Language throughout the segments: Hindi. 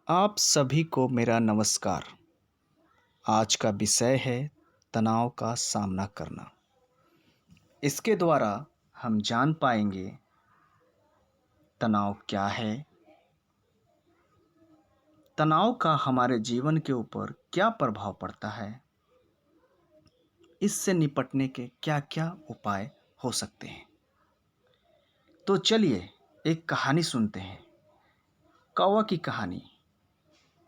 आप सभी को मेरा नमस्कार। आज का विषय है तनाव का सामना करना। इसके द्वारा हम जान पाएंगे तनाव क्या है, तनाव का हमारे जीवन के ऊपर क्या प्रभाव पड़ता है, इससे निपटने के क्या-क्या उपाय हो सकते हैं। तो चलिए एक कहानी सुनते हैं। कौवा की कहानी।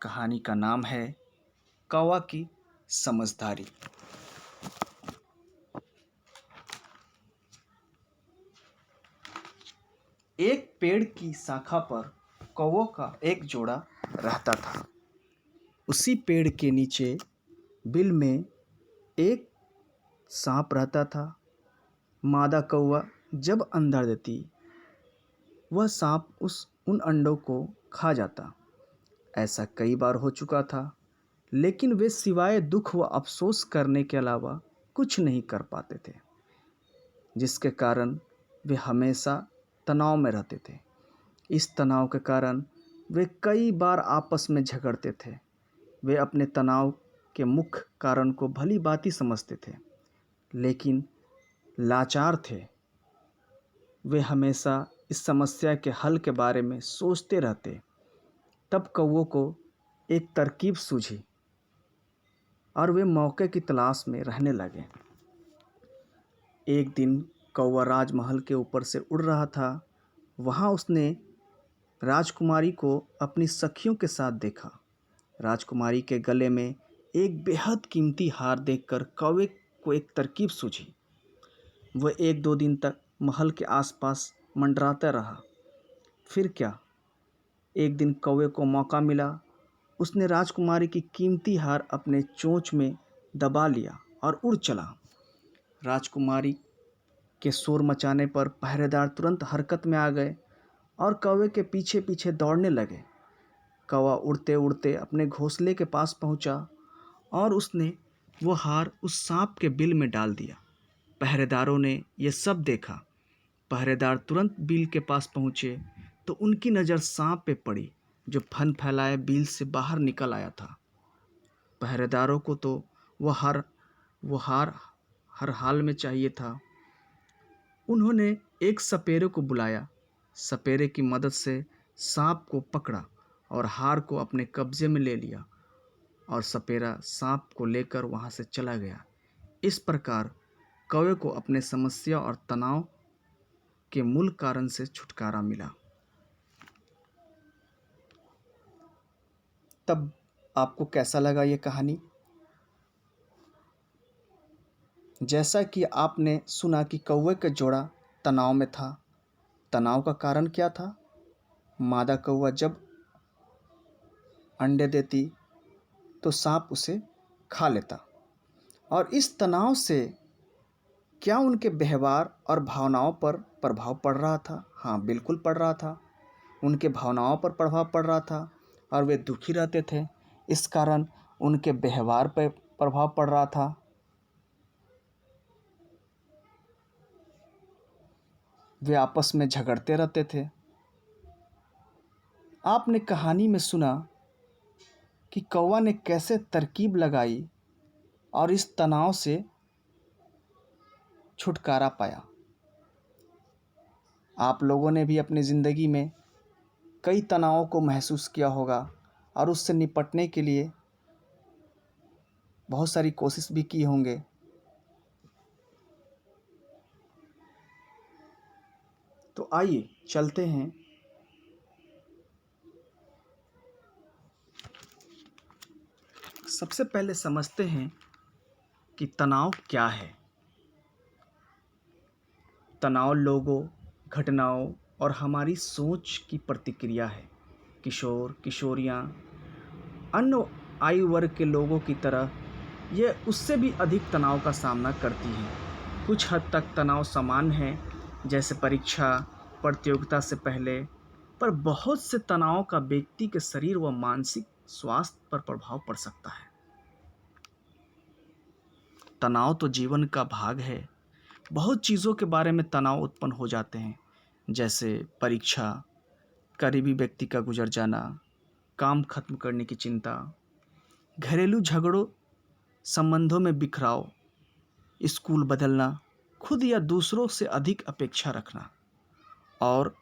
कहानी का नाम है कौवा की समझदारी। एक पेड़ की शाखा पर कौवों का एक जोड़ा रहता था। उसी पेड़ के नीचे बिल में एक सांप रहता था। मादा कौवा जब अंडा देती, वह सांप उन अंडों को खा जाता। ऐसा कई बार हो चुका था, लेकिन वे सिवाय दुख व अफसोस करने के अलावा कुछ नहीं कर पाते थे, जिसके कारण वे हमेशा तनाव में रहते थे। इस तनाव के कारण वे कई बार आपस में झगड़ते थे। वे अपने तनाव के मुख्य कारण को भली भांति समझते थे, लेकिन लाचार थे। वे हमेशा इस समस्या के हल के बारे में सोचते रहते। तब कौवों को एक तरकीब सूझी और वे मौके की तलाश में रहने लगे। एक दिन कौवा राजमहल के ऊपर से उड़ रहा था। वहाँ उसने राजकुमारी को अपनी सखियों के साथ देखा। राजकुमारी के गले में एक बेहद कीमती हार देखकर कौवे को एक तरकीब सूझी। वह 1-2 दिन तक महल के आसपास मंडराता रहा। फिर क्या, एक दिन कौवे को मौका मिला। उसने राजकुमारी की कीमती हार अपने चोंच में दबा लिया और उड़ चला। राजकुमारी के शोर मचाने पर पहरेदार तुरंत हरकत में आ गए और कौवे के पीछे पीछे दौड़ने लगे। कौवा उड़ते उड़ते अपने घोंसले के पास पहुंचा और उसने वो हार उस सांप के बिल में डाल दिया। पहरेदारों ने यह सब देखा। पहरेदार तुरंत बिल के पास पहुंचे तो उनकी नज़र सांप पे पड़ी, जो फन फैलाए बिल से बाहर निकल आया था। पहरेदारों को तो वो हार हर हाल में चाहिए था। उन्होंने एक सपेरे को बुलाया। सपेरे की मदद से सांप को पकड़ा और हार को अपने कब्जे में ले लिया, और सपेरा सांप को लेकर वहां से चला गया। इस प्रकार कौवे को अपने समस्या और तनाव के मूल कारण से छुटकारा मिला। तब आपको कैसा लगा ये कहानी? जैसा कि आपने सुना कि कौवे का जोड़ा तनाव में था। तनाव का कारण क्या था? मादा कौवा जब अंडे देती तो सांप उसे खा लेता। और इस तनाव से क्या उनके व्यवहार और भावनाओं पर प्रभाव पड़ रहा था? हाँ, बिल्कुल पड़ रहा था। उनके भावनाओं पर प्रभाव पड़ रहा था और वे दुखी रहते थे। इस कारण उनके व्यवहार पर प्रभाव पड़ रहा था। वे आपस में झगड़ते रहते थे। आपने कहानी में सुना कि कौवा ने कैसे तरकीब लगाई और इस तनाव से छुटकारा पाया। आप लोगों ने भी अपनी ज़िंदगी में कई तनावों को महसूस किया होगा और उससे निपटने के लिए बहुत सारी कोशिश भी की होंगे। तो आइए चलते हैं सबसे पहले समझते हैं कि तनाव क्या है। तनाव लोगों, घटनाओं और हमारी सोच की प्रतिक्रिया है। किशोर किशोरियाँ अन्य आयु वर्ग के लोगों की तरह ये उससे भी अधिक तनाव का सामना करती हैं। कुछ हद तक तनाव समान है, जैसे परीक्षा, प्रतियोगिता से पहले, पर बहुत से तनाव का व्यक्ति के शरीर व मानसिक स्वास्थ्य पर प्रभाव पड़ सकता है। तनाव तो जीवन का भाग है। बहुत चीज़ों के बारे में तनाव उत्पन्न हो जाते हैं, जैसे परीक्षा, करीबी व्यक्ति का गुजर जाना, काम खत्म करने की चिंता, घरेलू झगड़ों, संबंधों में बिखराव, स्कूल बदलना, खुद या दूसरों से अधिक अपेक्षा रखना और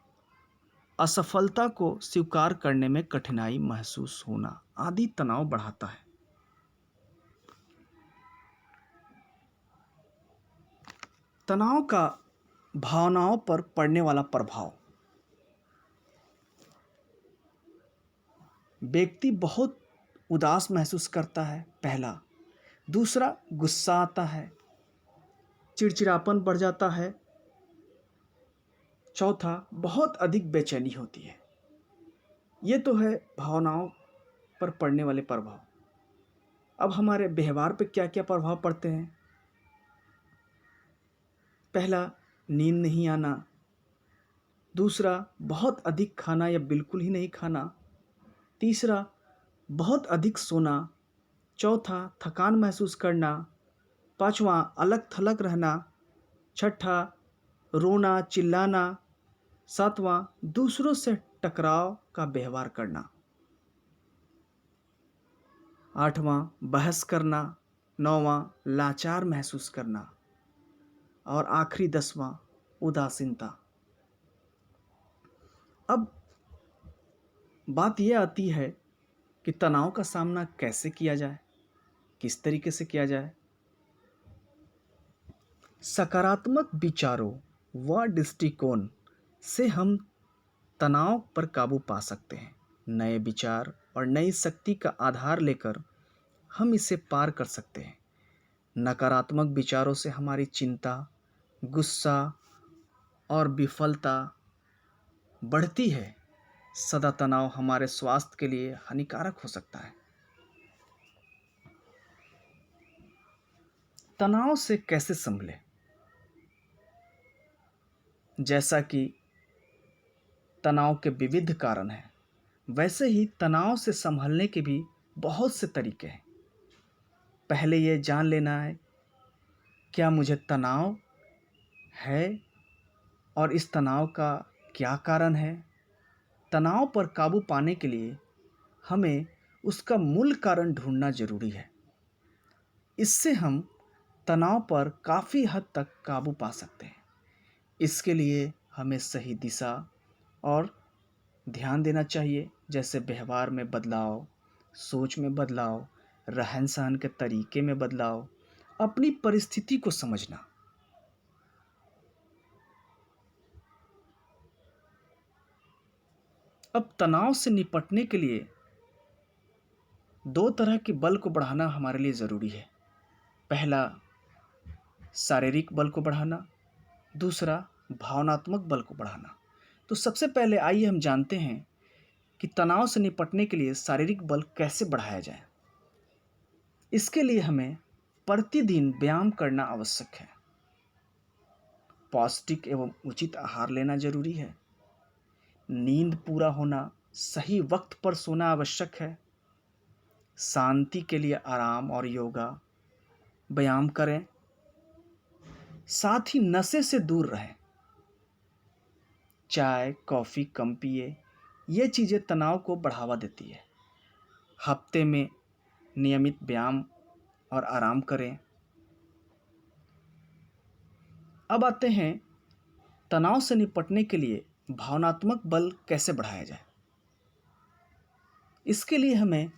असफलता को स्वीकार करने में कठिनाई महसूस होना आदि तनाव बढ़ाता है। तनाव का भावनाओं पर पड़ने वाला प्रभाव। व्यक्ति बहुत उदास महसूस करता है, पहला। दूसरा, गुस्सा आता है, चिड़चिड़ापन बढ़ जाता है। चौथा, बहुत अधिक बेचैनी होती है। ये तो है भावनाओं पर पड़ने वाले प्रभाव। अब हमारे व्यवहार पे क्या क्या प्रभाव पड़ते हैं। पहला, नींद नहीं आना। दूसरा, बहुत अधिक खाना या बिल्कुल ही नहीं खाना। तीसरा, बहुत अधिक सोना। चौथा, थकान महसूस करना। पांचवा, अलग थलग रहना। छठा, रोना चिल्लाना। सातवां, दूसरों से टकराव का व्यवहार करना। आठवां, बहस करना। नौवां, लाचार महसूस करना। और आखिरी 10वां, उदासीनता। अब बात यह आती है कि तनाव का सामना कैसे किया जाए, किस तरीके से किया जाए। सकारात्मक विचारों व दृष्टिकोण से हम तनाव पर काबू पा सकते हैं। नए विचार और नई शक्ति का आधार लेकर हम इसे पार कर सकते हैं। नकारात्मक विचारों से हमारी चिंता, गुस्सा और विफलता बढ़ती है। सदा तनाव हमारे स्वास्थ्य के लिए हानिकारक हो सकता है। तनाव से कैसे संभलें? जैसा कि तनाव के विविध कारण हैं, वैसे ही तनाव से संभलने के भी बहुत से तरीके हैं। पहले ये जान लेना है, क्या मुझे तनाव है और इस तनाव का क्या कारण है। तनाव पर काबू पाने के लिए हमें उसका मूल कारण ढूंढना जरूरी है। इससे हम तनाव पर काफ़ी हद तक काबू पा सकते हैं। इसके लिए हमें सही दिशा और ध्यान देना चाहिए, जैसे व्यवहार में बदलाव, सोच में बदलाव, रहन सहन के तरीके में बदलाव, अपनी परिस्थिति को समझना। अब तनाव से निपटने के लिए 2 तरह के बल को बढ़ाना हमारे लिए ज़रूरी है। पहला, शारीरिक बल को बढ़ाना। दूसरा, भावनात्मक बल को बढ़ाना। तो सबसे पहले आइए हम जानते हैं कि तनाव से निपटने के लिए शारीरिक बल कैसे बढ़ाया जाए। इसके लिए हमें प्रतिदिन व्यायाम करना आवश्यक है। पौष्टिक एवं उचित आहार लेना जरूरी है। नींद पूरा होना, सही वक्त पर सोना आवश्यक है। शांति के लिए आराम और योगा, व्यायाम करें। साथ ही नशे से दूर रहें। चाय कॉफ़ी कम पिए, ये चीज़ें तनाव को बढ़ावा देती है। हफ्ते में नियमित व्यायाम और आराम करें। अब आते हैं तनाव से निपटने के लिए भावनात्मक बल कैसे बढ़ाया जाए। इसके लिए हमें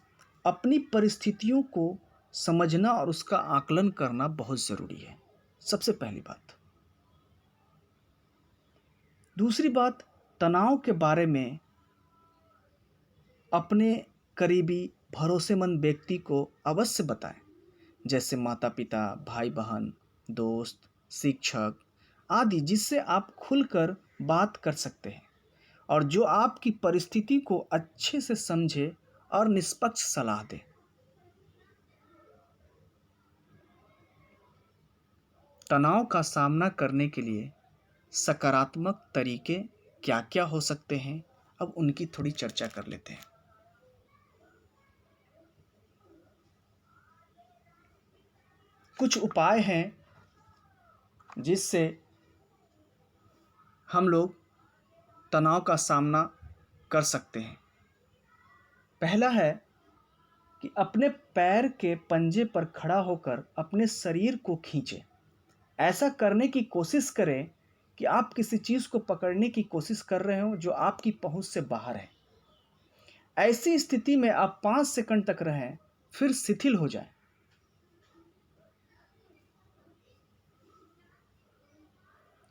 अपनी परिस्थितियों को समझना और उसका आकलन करना बहुत ज़रूरी है, सबसे पहली बात। दूसरी बात, तनाव के बारे में अपने करीबी भरोसेमंद व्यक्ति को अवश्य बताएं, जैसे माता पिता, भाई बहन, दोस्त, शिक्षक आदि, जिससे आप खुलकर बात कर सकते हैं और जो आपकी परिस्थिति को अच्छे से समझे और निष्पक्ष सलाह दे। तनाव का सामना करने के लिए सकारात्मक तरीके क्या क्या हो सकते हैं, अब उनकी थोड़ी चर्चा कर लेते हैं। कुछ उपाय हैं जिससे हम लोग तनाव का सामना कर सकते हैं। पहला है कि अपने पैर के पंजे पर खड़ा होकर अपने शरीर को खींचे। ऐसा करने की कोशिश करें कि आप किसी चीज़ को पकड़ने की कोशिश कर रहे हो जो आपकी पहुंच से बाहर है। ऐसी स्थिति में आप 5 सेकंड तक रहें, फिर शिथिल हो जाए।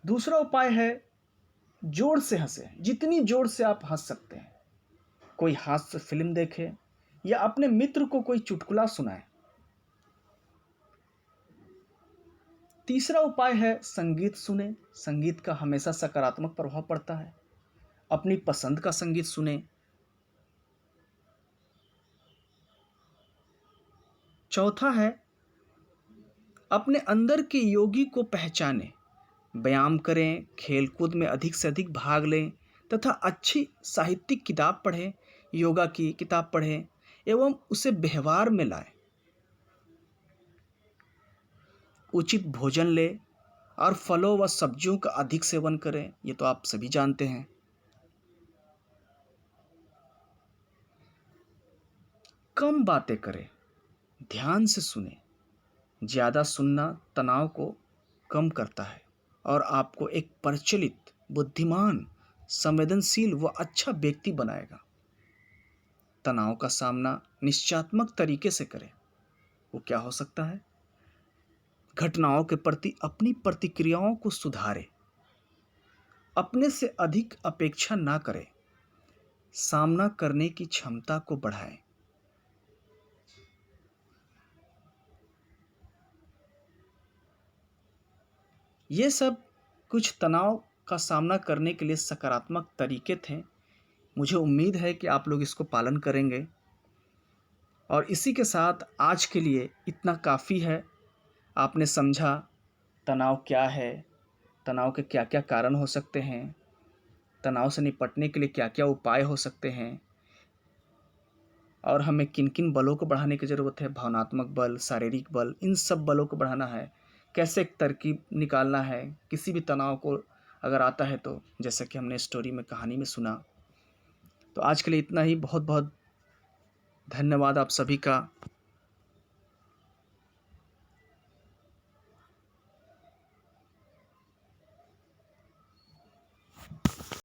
दूसरा उपाय है जोर से हंसे, जितनी जोर से आप हंस सकते हैं। कोई हास्य फिल्म देखे या अपने मित्र को कोई चुटकुला सुनाए। तीसरा उपाय है संगीत सुने। संगीत का हमेशा सकारात्मक प्रभाव पड़ता है। अपनी पसंद का संगीत सुने। चौथा है अपने अंदर के योगी को पहचानें। व्यायाम करें, खेलकूद में अधिक से अधिक भाग लें तथा अच्छी साहित्यिक किताब पढ़ें, योगा की किताब पढ़ें एवं उसे व्यवहार में लाएं। उचित भोजन लें और फलों व सब्जियों का अधिक सेवन करें, ये तो आप सभी जानते हैं। कम बातें करें, ध्यान से सुने। ज़्यादा सुनना तनाव को कम करता है और आपको एक प्रचलित, बुद्धिमान, संवेदनशील व अच्छा व्यक्ति बनाएगा। तनाव का सामना निश्चयात्मक तरीके से करें। वो क्या हो सकता है? घटनाओं के प्रति अपनी प्रतिक्रियाओं को सुधारें। अपने से अधिक अपेक्षा ना करें। सामना करने की क्षमता को बढ़ाएं। ये सब कुछ तनाव का सामना करने के लिए सकारात्मक तरीके थे। मुझे उम्मीद है कि आप लोग इसको पालन करेंगे। और इसी के साथ आज के लिए इतना काफ़ी है। आपने समझा तनाव क्या है, तनाव के क्या क्या कारण हो सकते हैं, तनाव से निपटने के लिए क्या क्या उपाय हो सकते हैं और हमें किन किन बलों को बढ़ाने की ज़रूरत है। भावनात्मक बल, शारीरिक बल, इन सब बलों को बढ़ाना है। कैसे एक तरकीब निकालना है किसी भी तनाव को अगर आता है तो, जैसा कि हमने स्टोरी में, कहानी में सुना। तो आज के लिए इतना ही। बहुत बहुत धन्यवाद आप सभी का।